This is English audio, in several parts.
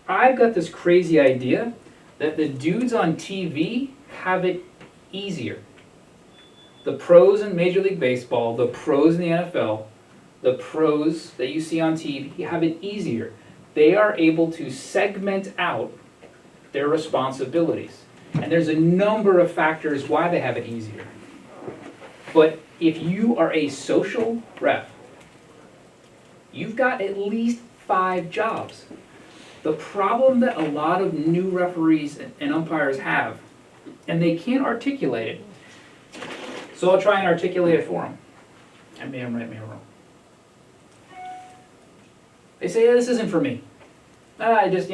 I've got this crazy idea that the dudes on TV have it easier. The pros in Major League Baseball, the pros in the NFL, the pros that you see on TV have it easier. They are able to segment out their responsibilities. And there's a number of factors why they have it easier. But if you are a social ref, you've got at least 5 jobs. The problem that a lot of new referees and umpires have, and they can't articulate it, so I'll try and articulate it for them. I may have right, may have wrong. They say, yeah, this isn't for me. Sometimes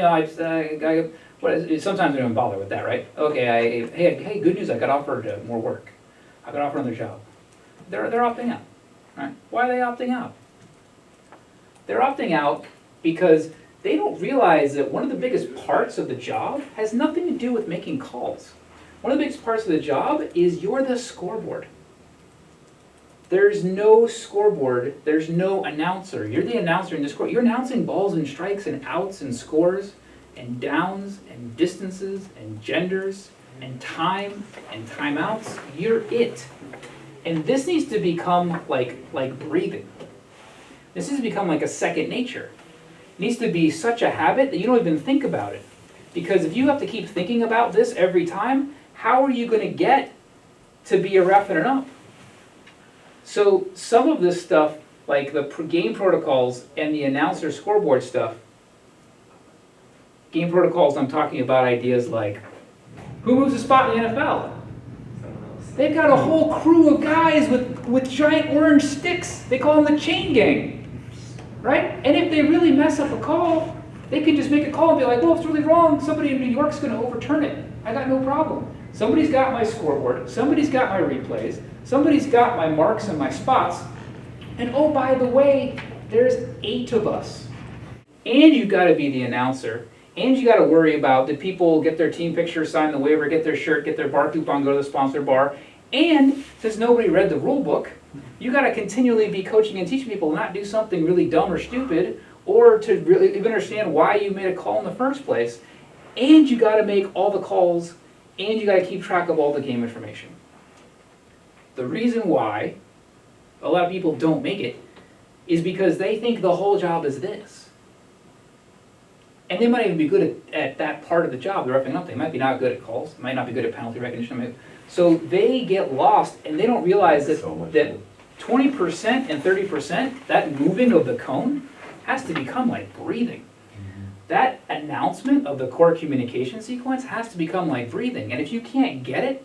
they don't bother with that, right? Okay, hey, good news, I got offered more work. I got offered another job. They're opting out, right? Why are they opting out? They're opting out because they don't realize that one of the biggest parts of the job has nothing to do with making calls. One of the biggest parts of the job is you're the scoreboard. There's no scoreboard, there's no announcer. You're the announcer in the score. You're announcing balls and strikes and outs and scores and downs and distances and genders and time and timeouts. You're it. And this needs to become like breathing. This needs to become like a second nature. It needs to be such a habit that you don't even think about it. Because if you have to keep thinking about this every time, how are you going to get to be a ref and an ump? So some of this stuff, like the game protocols and the announcer scoreboard stuff, game protocols, I'm talking about ideas like, who moves a spot in the NFL? They've got a whole crew of guys with giant orange sticks. They call them the chain gang, right? And if they really mess up a call, they can just make a call and be like, well, it's really wrong. Somebody in New York's going to overturn it. I got no problem. Somebody's got my scoreboard. Somebody's got my replays. Somebody's got my marks and my spots. And oh, by the way, there's 8 of us. And you've got to be the announcer. And you got to worry about, did people get their team picture, sign the waiver, get their shirt, get their bar coupon, go to the sponsor bar. And since nobody read the rule book, you got to continually be coaching and teaching people not do something really dumb or stupid, or to really even understand why you made a call in the first place. And you got to make all the calls, and you got to keep track of all the game information. The reason why a lot of people don't make it is because they think the whole job is this. And they might even be good at that part of the job, the roughing up. They might be not good at calls, they might not be good at penalty recognition. So they get lost, and they don't realize that 20% and 30%, that moving of the cone, has to become like breathing. That announcement of the core communication sequence has to become like breathing. And if you can't get it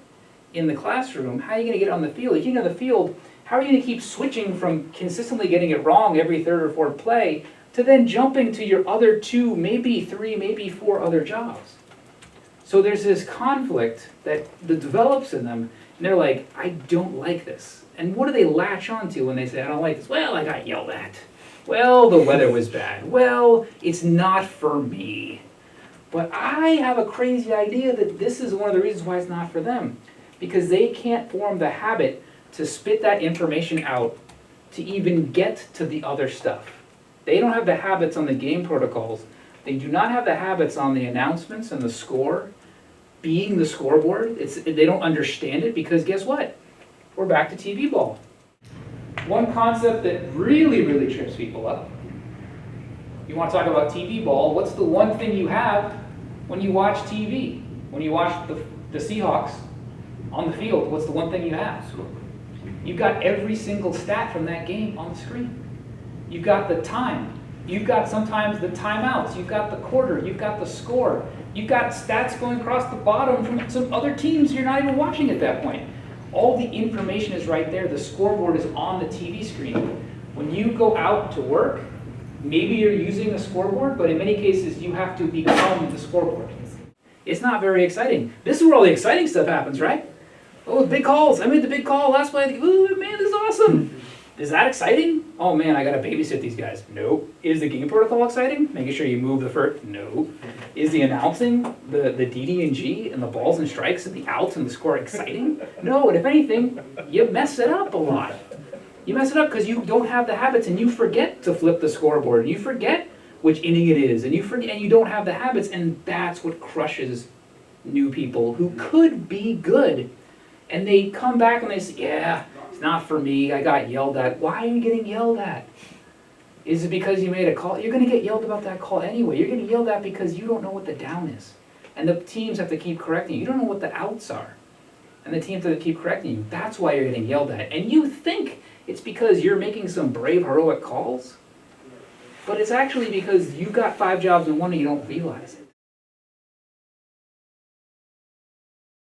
in the classroom, how are you going to get it on the field? If you get on the field, how are you going to keep switching from consistently getting it wrong every 3rd or 4th play to then jumping to your other 2, maybe 3, maybe 4 other jobs? So there's this conflict that develops in them, and they're like, I don't like this. And what do they latch onto when they say, I don't like this? Well, I got yelled at. Well, the weather was bad. Well, it's not for me. But I have a crazy idea that this is one of the reasons why it's not for them. Because they can't form the habit to spit that information out to even get to the other stuff. They don't have the habits on the game protocols. They do not have the habits on the announcements and the score, being the scoreboard. They don't understand it because guess what? We're back to TV ball. One concept that really, really trips people up. You want to talk about TV ball, what's the one thing you have when you watch TV? When you watch the Seahawks on the field, what's the one thing you have? You've got every single stat from that game on the screen. You've got the time. You've got sometimes the timeouts. You've got the quarter. You've got the score. You've got stats going across the bottom from some other teams you're not even watching at that point. All the information is right there. The scoreboard is on the TV screen. When you go out to work, maybe you're using the scoreboard, but in many cases you have to become the scoreboard. It's not very exciting. This is where all the exciting stuff happens, right? Oh, big calls. I made the big call last play. Ooh, man, this is awesome. Is that exciting? Oh man, I gotta babysit these guys. Nope. Is the game protocol exciting? Making sure you move the first? No. Is the announcing, the DD and G and the balls and strikes and the outs and the score exciting? No, and if anything, you mess it up a lot. You mess it up because you don't have the habits and you forget to flip the scoreboard. You forget which inning it is, and you forget, and you don't have the habits, and that's what crushes new people who could be good. And they come back and they say, yeah, it's not for me, I got yelled at. Why are you getting yelled at? Is it because you made a call? You're going to get yelled about that call anyway. You're going to get yelled at because you don't know what the down is. And the teams have to keep correcting you. You don't know what the outs are. And the teams have to keep correcting you. That's why you're getting yelled at. And you think it's because you're making some brave, heroic calls? But it's actually because you got 5 jobs in one and you don't realize it.